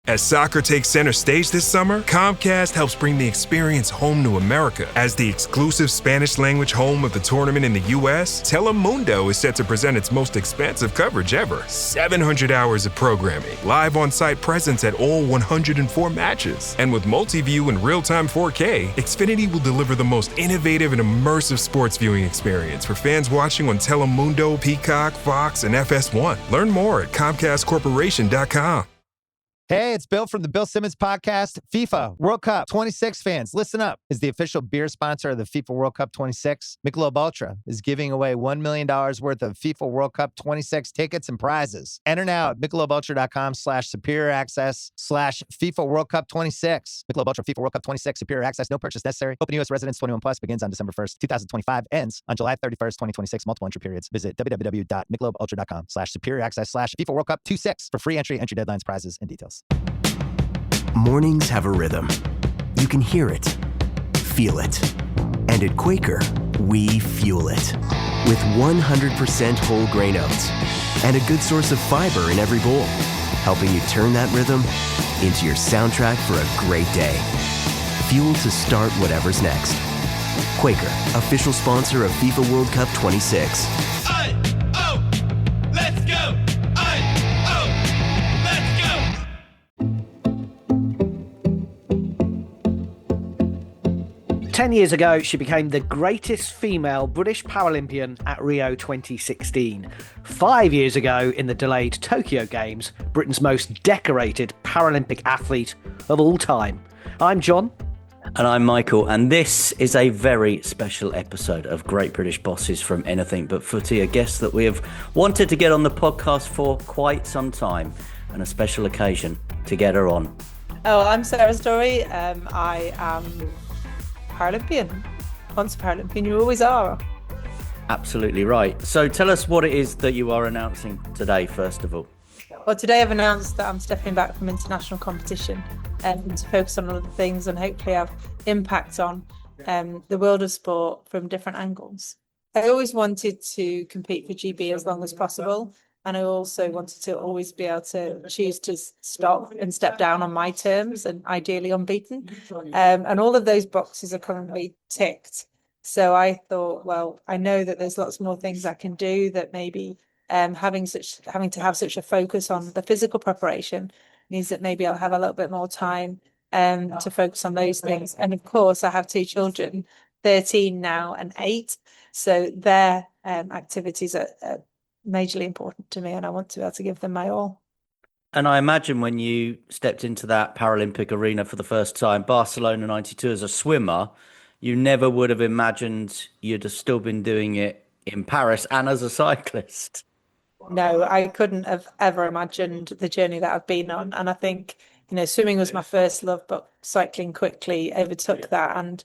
As soccer takes center stage this summer, Comcast helps bring the experience home to America. As the exclusive Spanish-language home of the tournament in the U.S., Telemundo is set to present its most expansive coverage ever. 700 hours of programming, live on-site presence at all 104 matches. And with multi-view and real-time 4K, Xfinity will deliver the most innovative and immersive sports viewing experience for fans watching on Telemundo, Peacock, Fox, and FS1. Learn more at ComcastCorporation.com. Hey, it's Bill from the Bill Simmons podcast. FIFA World Cup 26 fans, listen up. As the official beer sponsor of the FIFA World Cup 26, Michelob Ultra is giving away $1 million worth of FIFA World Cup 26 tickets and prizes. Enter now at MichelobUltra.com/superior access/FIFA World Cup 26. Michelob Ultra FIFA World Cup 26 superior access. No purchase necessary. Open U.S. residents 21 plus begins on December 1st, 2025. Ends on July 31st, 2026. Multiple entry periods. Visit www.MichelobUltra.com/superior access/FIFA World Cup 26 for free entry deadlines, prizes, and details. Mornings have a rhythm. You can hear it, feel it. And at Quaker, we fuel it. With 100% whole grain oats and a good source of fiber in every bowl, helping you turn that rhythm into your soundtrack for a great day. Fuel to start whatever's next. Quaker, official sponsor of FIFA World Cup 26. Let's go! 10 years ago, she became the greatest female British Paralympian at Rio 2016. 5 years ago, in the delayed Tokyo Games, Britain's most decorated Paralympic athlete of all time. I'm John. And I'm Michael, and this is a very special episode of Great British Bosses from Anything But Footy, a guest that we have wanted to get on the podcast for quite some time, and a special occasion to get her on. Oh, I'm Sarah Storey. I am Paralympian. Once a Paralympian, you always are. Absolutely right. So tell us what it is that you are announcing today, first of all. Well, today I've announced that I'm stepping back from international competition to focus on other things and hopefully have impact on the world of sport from different angles. I always wanted to compete for GB as long as possible. And I also wanted to always be able to choose to stop and step down on my terms and ideally unbeaten. And all of those boxes are currently ticked. So I thought, well, I know that there's lots more things I can do, that maybe having to have such a focus on the physical preparation means that maybe I'll have a little bit more time to focus on those things. And of course, I have two children, 13 now and 8. So their activities are majorly important to me, and I want to be able to give them my all. And I imagine when you stepped into that Paralympic arena for the first time, Barcelona 92, as a swimmer, you never would have imagined you'd have still been doing it in Paris and as a cyclist. No, I couldn't have ever imagined the journey that I've been on. And I think, swimming was my first love, but cycling quickly overtook that. And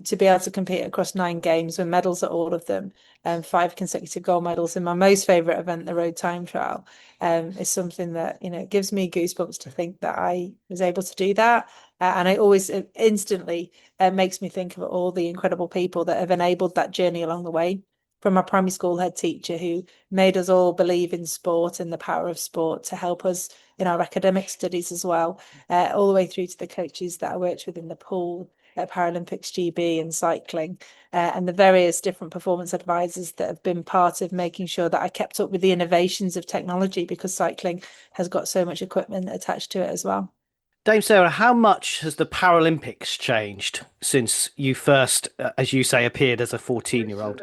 to be able to compete across 9 games with medals at all of them, 5 consecutive gold medals in my most favourite event, the road time trial, is something that, gives me goosebumps to think that I was able to do that. And I always instantly makes me think of all the incredible people that have enabled that journey along the way. From my primary school head teacher, who made us all believe in sport and the power of sport to help us in our academic studies as well, all the way through to the coaches that I worked with in the pool at Paralympics GB and cycling, and the various different performance advisors that have been part of making sure that I kept up with the innovations of technology, because cycling has got so much equipment attached to it as well. Dame Sarah, how much has the Paralympics changed since you first, as you say, appeared as a 14-year-old?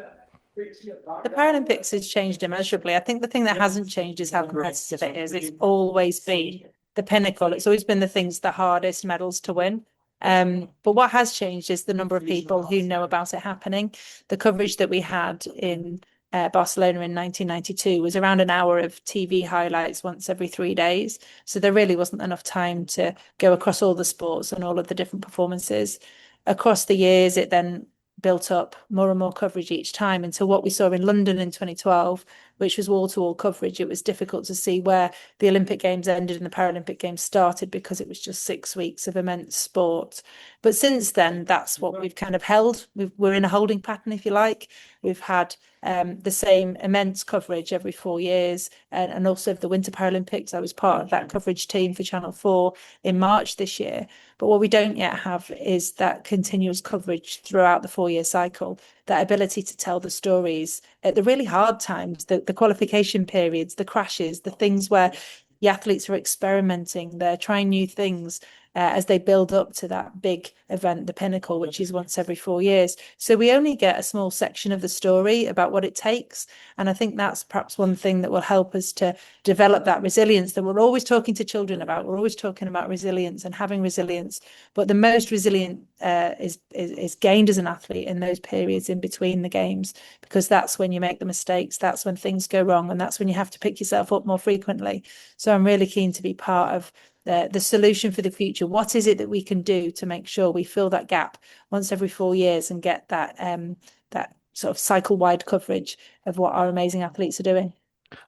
The Paralympics has changed immeasurably. I think the thing that hasn't changed is how competitive it is. It's always been the pinnacle. It's always been the things, the hardest medals to win. But what has changed is the number of people who know about it happening. The coverage that we had in Barcelona in 1992 was around an hour of TV highlights once every 3 days. So there really wasn't enough time to go across all the sports and all of the different performances. Across the years, it then built up more and more coverage each time until what we saw in London in 2012 which was wall-to-wall coverage. It was difficult to see where the Olympic Games ended and the Paralympic Games started because it was just 6 weeks of immense sport. But since then, that's what we've kind of held. We're in a holding pattern, if you like. We've had the same immense coverage every 4 years, and also the Winter Paralympics. I was part of that coverage team for Channel 4 in March this year. But what we don't yet have is that continuous coverage throughout the 4-year cycle, that ability to tell the stories at the really hard times, the qualification periods, the crashes, the things where the athletes are experimenting, they're trying new things as they build up to that big event, the pinnacle, which is once every 4 years. So we only get a small section of the story about what it takes. And I think that's perhaps one thing that will help us to develop that resilience that we're always talking to children about. We're always talking about resilience and having resilience. But the most resilient is gained as an athlete in those periods in between the games, because that's when you make the mistakes, that's when things go wrong, and that's when you have to pick yourself up more frequently. So I'm really keen to be part of the solution for the future. What is it that we can do to make sure we fill that gap once every 4 years and get that that sort of cycle-wide coverage of what our amazing athletes are doing?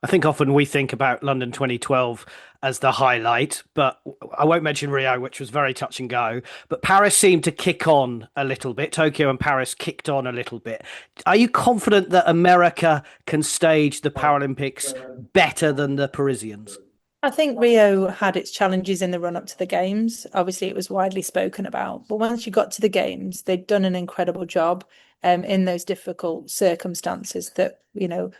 I think often we think about London 2012 as the highlight, but I won't mention Rio, which was very touch and go. But Paris seemed to kick on a little bit. Tokyo and Paris kicked on a little bit. Are you confident that America can stage the Paralympics better than the Parisians? I think Rio had its challenges in the run up to the games. Obviously, it was widely spoken about. But once you got to the games, they'd done an incredible job in those difficult circumstances that, you know,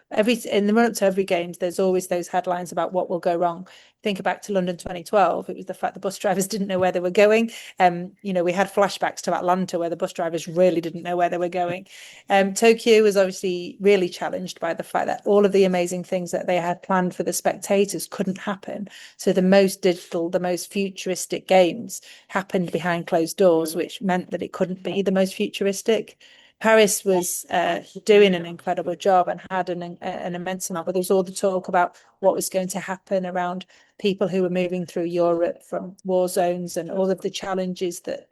in the run up to every games, there's always those headlines about what will go wrong. Think back to London 2012, it was the fact the bus drivers didn't know where they were going. You know, we had flashbacks to Atlanta where the bus drivers really didn't know where they were going. Tokyo was obviously really challenged by the fact that all of the amazing things that they had planned for the spectators couldn't happen. So the most digital, the most futuristic games happened behind closed doors, which meant that it couldn't be the most futuristic. Paris was doing an incredible job and had an immense amount, but there was all the talk about what was going to happen around people who were moving through Europe from war zones and all of the challenges that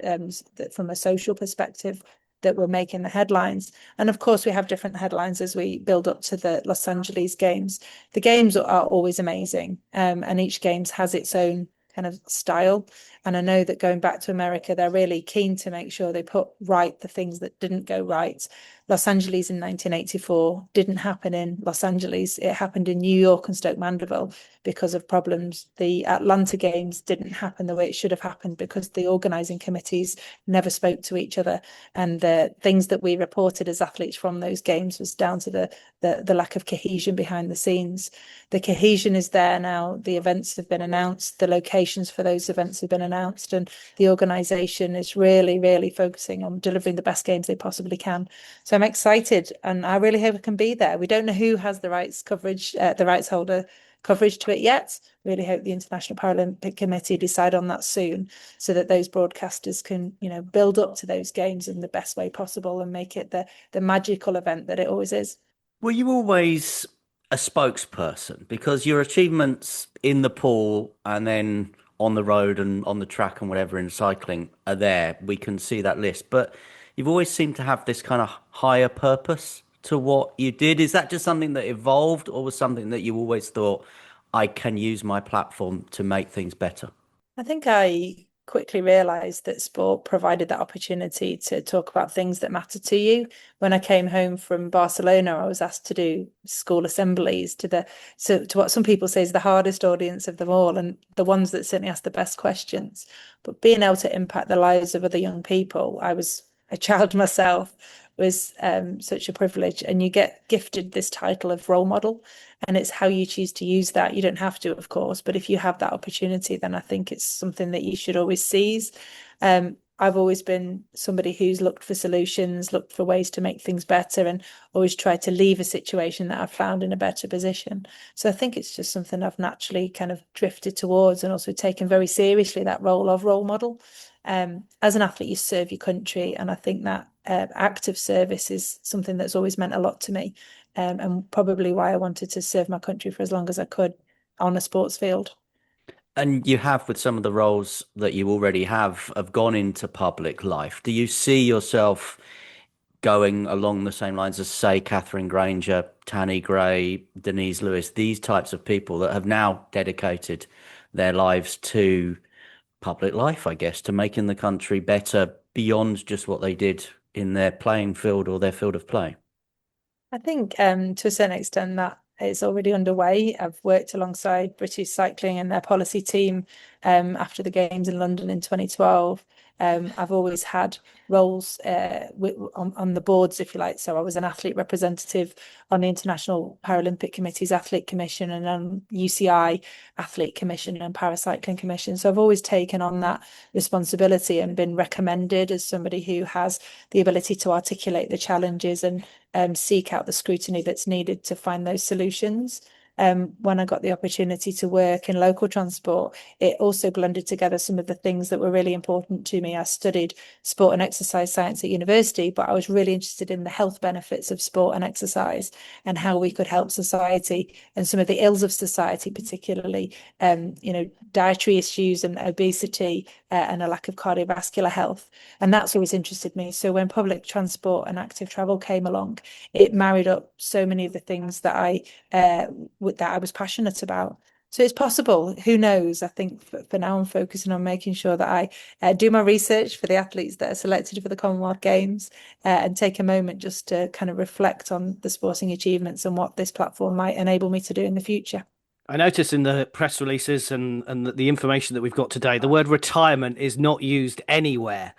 from a social perspective that were making the headlines. And of course, we have different headlines as we build up to the Los Angeles Games. The games are always amazing, and each games has its own kind of style. And I know that going back to America, they're really keen to make sure they put right the things that didn't go right. Los Angeles in 1984 didn't happen in Los Angeles. It happened in New York and Stoke Mandeville because of problems. The Atlanta Games didn't happen the way it should have happened because the organising committees never spoke to each other. And the things that we reported as athletes from those games was down to the lack of cohesion behind the scenes. The cohesion is there now. The events have been announced. The locations for those events have been announced. And the organisation is really, really focusing on delivering the best games they possibly can. So I'm excited, and I really hope it can be there. We don't know who has the rights coverage, the rights holder coverage to it yet. Really hope the International Paralympic Committee decide on that soon, so that those broadcasters can, you know, build up to those games in the best way possible and make it the magical event that it always is. Were you always a spokesperson? Because your achievements in the pool and then on the road and on the track and whatever in cycling are there. We can see that list, but you've always seemed to have this kind of higher purpose to what you did. Is that just something that evolved, or was something that you always thought, I can use my platform to make things better? I think I quickly realised that sport provided that opportunity to talk about things that matter to you. When I came home from Barcelona, I was asked to do school assemblies to what some people say is the hardest audience of them all, and the ones that certainly ask the best questions. But being able to impact the lives of other young people, I was a child myself, was such a privilege. And you get gifted this title of role model, and it's how you choose to use that. You don't have to, of course, but if you have that opportunity, then I think it's something that you should always seize. I've always been somebody who's looked for solutions, looked for ways to make things better, and always tried to leave a situation that I've found in a better position. So I think it's just something I've naturally kind of drifted towards, and also taken very seriously that role of role model. As an athlete, you serve your country, and I think that active service is something that's always meant a lot to me, and probably why I wanted to serve my country for as long as I could on a sports field. And you have, with some of the roles that you already have gone into public life. Do you see yourself going along the same lines as, say, Catherine Granger, Tanny Gray, Denise Lewis, these types of people that have now dedicated their lives to public life, I guess, to making the country better beyond just what they did in their playing field or their field of play? I think to a certain extent that is already underway. I've worked alongside British Cycling and their policy team after the Games in London in 2012. I've always had roles on the boards, if you like. So I was an athlete representative on the International Paralympic Committee's Athlete Commission and on UCI Athlete Commission and Paracycling Commission. So I've always taken on that responsibility and been recommended as somebody who has the ability to articulate the challenges and seek out the scrutiny that's needed to find those solutions. When I got the opportunity to work in local transport, it also blended together some of the things that were really important to me. I studied sport and exercise science at university, but I was really interested in the health benefits of sport and exercise and how we could help society and some of the ills of society, particularly, dietary issues and obesity and a lack of cardiovascular health. And that's always interested me. So when public transport and active travel came along, it married up so many of the things that I was passionate about. So it's possible. Who knows? I think for now I'm focusing on making sure that I do my research for the athletes that are selected for the Commonwealth Games and take a moment just to kind of reflect on the sporting achievements and what this platform might enable me to do in the future. I noticed in the press releases and the information that we've got today, the word retirement is not used anywhere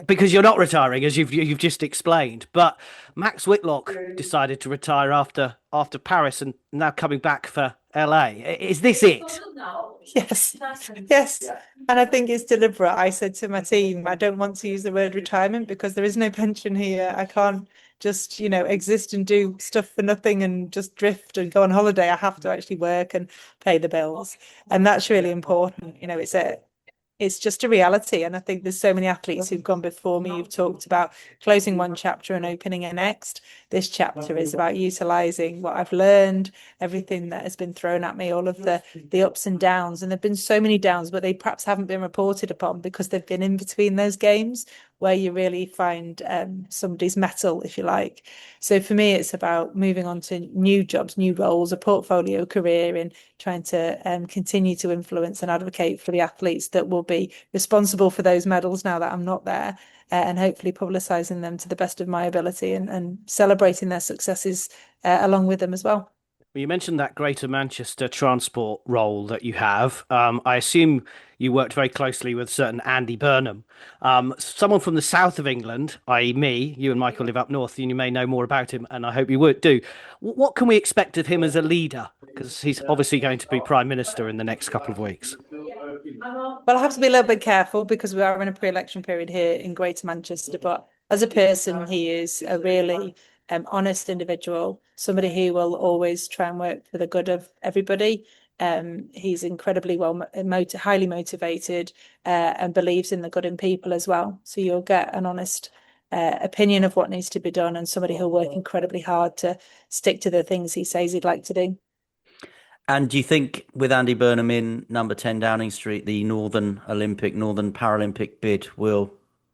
because you're not retiring, as you've just explained. But Max Whitlock decided to retire after Paris and now coming back for LA. Is this it? Yes. And I think it's deliberate. I said to my team, I don't want to use the word retirement because there is no pension here. I can't just, exist and do stuff for nothing and just drift and go on holiday. I have to actually work and pay the bills. And that's really important. It's just a reality. And I think there's so many athletes who've gone before me who've talked about closing one chapter and opening a next. This chapter is about utilising what I've learned, everything that has been thrown at me, all of the ups and downs. And there've been so many downs, but they perhaps haven't been reported upon because they've been in between those games where you really find somebody's mettle, if you like. So for me, it's about moving on to new jobs, new roles, a portfolio career in trying to continue to influence and advocate for the athletes that will be responsible for those medals now that I'm not there, and hopefully publicising them to the best of my ability and celebrating their successes along with them as well. Well, you mentioned that Greater Manchester transport role that you have. I assume you worked very closely with certain Andy Burnham, someone from the south of England, i.e. me. You and Michael live up north, and you may know more about him, and I hope you would do. What can we expect of him as a leader? Because he's obviously going to be Prime Minister in the next couple of weeks. Well, I have to be a little bit careful because we are in a pre-election period here in Greater Manchester, but as a person, he is a really honest individual, somebody who will always try and work for the good of everybody. He's incredibly highly motivated and believes in the good in people as well. So you'll get an honest opinion of what needs to be done and somebody who'll work incredibly hard to stick to the things he says he'd like to do. And do you think with Andy Burnham in number 10 Downing Street, the Northern Paralympic bid will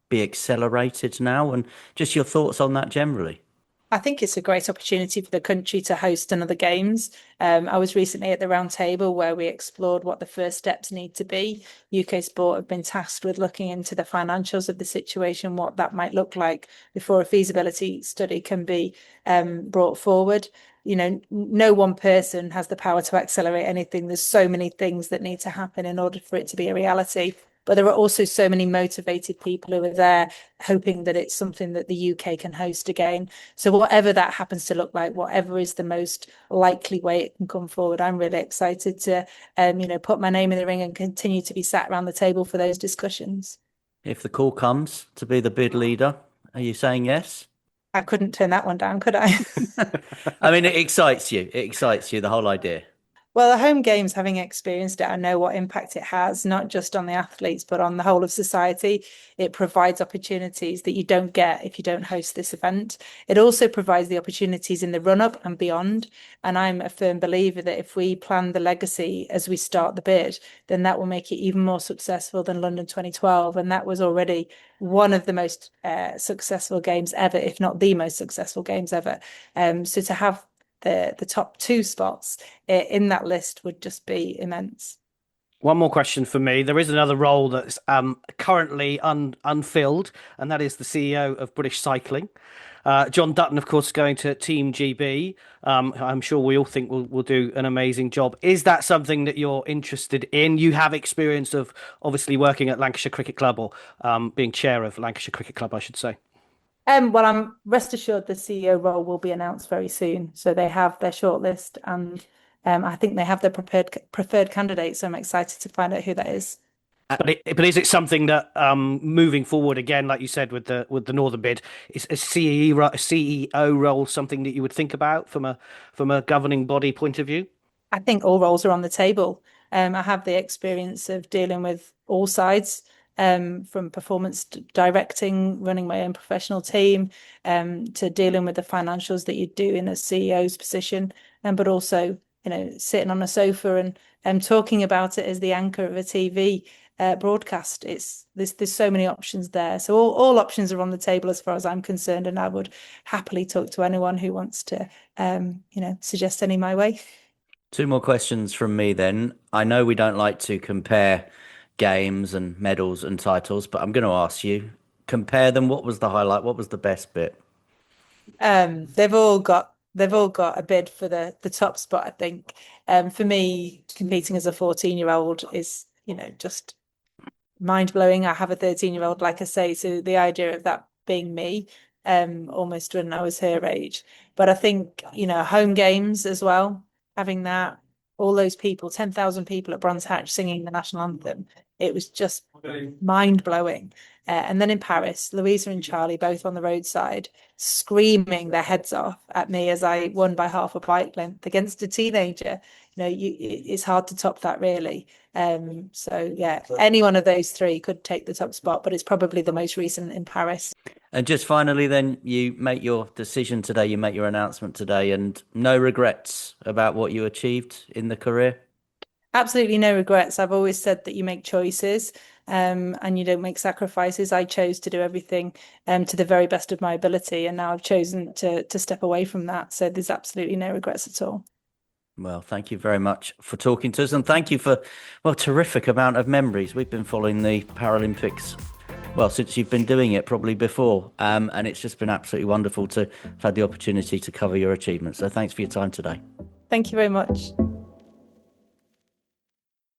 be accelerated now? And just your thoughts on that generally? I think it's a great opportunity for the country to host another Games. I was recently at the round table where we explored what the first steps need to be. UK Sport have been tasked with looking into the financials of the situation, what that might look like before a feasibility study can be brought forward. No one person has the power to accelerate anything. There's so many things that need to happen in order for it to be a reality. But there are also so many motivated people who are there hoping that it's something that the UK can host again. So whatever that happens to look like, whatever is the most likely way it can come forward, I'm really excited to, put my name in the ring and continue to be sat around the table for those discussions. If the call comes to be the bid leader, are you saying yes? I couldn't turn that one down, could I? I mean, it excites you. It excites you, the whole idea. Well, the home games, having experienced it, I know what impact it has, not just on the athletes, but on the whole of society. It provides opportunities that you don't get if you don't host this event. It also provides the opportunities in the run-up and beyond. And I'm a firm believer that if we plan the legacy as we start the bid, then that will make it even more successful than London 2012. And that was already one of the most successful games ever, if not the most successful games ever. So to have the top 2 spots in that list would just be immense. One more question for me. There is another role that's currently unfilled, and that is the CEO of British Cycling. John Dutton, of course, is going to Team GB. I'm sure we all think will do an amazing job. Is that something that you're interested in? You have experience of obviously working at Lancashire Cricket Club, or being chair of Lancashire Cricket Club, I should say. Well, I'm rest assured the CEO role will be announced very soon. So they have their shortlist, and I think they have their preferred candidate. So I'm excited to find out who that is. But is it something that moving forward again, like you said with the Northern bid, is a CEO role something that you would think about from a governing body point of view? I think all roles are on the table. I have the experience of dealing with all sides. From performance directing, running my own professional team, to dealing with the financials that you do in a CEO's position, but also, sitting on a sofa and talking about it as the anchor of a TV broadcast. There's so many options there. So all options are on the table as far as I'm concerned, and I would happily talk to anyone who wants to, suggest any my way. 2 more questions from me then. I know we don't like to compare games and medals and titles, but I'm going to ask you, compare them. What was the highlight? What was the best bit? They've all got a bid for the top spot, I think. For me, competing as a 14-year-old is, just mind-blowing. I have a 13-year-old, like I say, so the idea of that being me, almost when I was her age. But I think, home games as well, having that, all those people, 10,000 people at Brands Hatch singing the national anthem. It was just mind-blowing. And then in Paris, Louisa and Charlie, both on the roadside, screaming their heads off at me as I won by half a bike length against a teenager. It's hard to top that, really. So, yeah, any one of those 3 could take the top spot, but it's probably the most recent in Paris. And just finally, then, you make your decision today, you make your announcement today, and no regrets about what you achieved in the career? Absolutely no regrets. I've always said that you make choices, and you don't make sacrifices. I chose to do everything to the very best of my ability, and now I've chosen to step away from that. So there's absolutely no regrets at all. Well, thank you very much for talking to us, and thank you for, terrific amount of memories. We've been following the Paralympics, since you've been doing it, probably before, and it's just been absolutely wonderful to have had the opportunity to cover your achievements. So thanks for your time today. Thank you very much.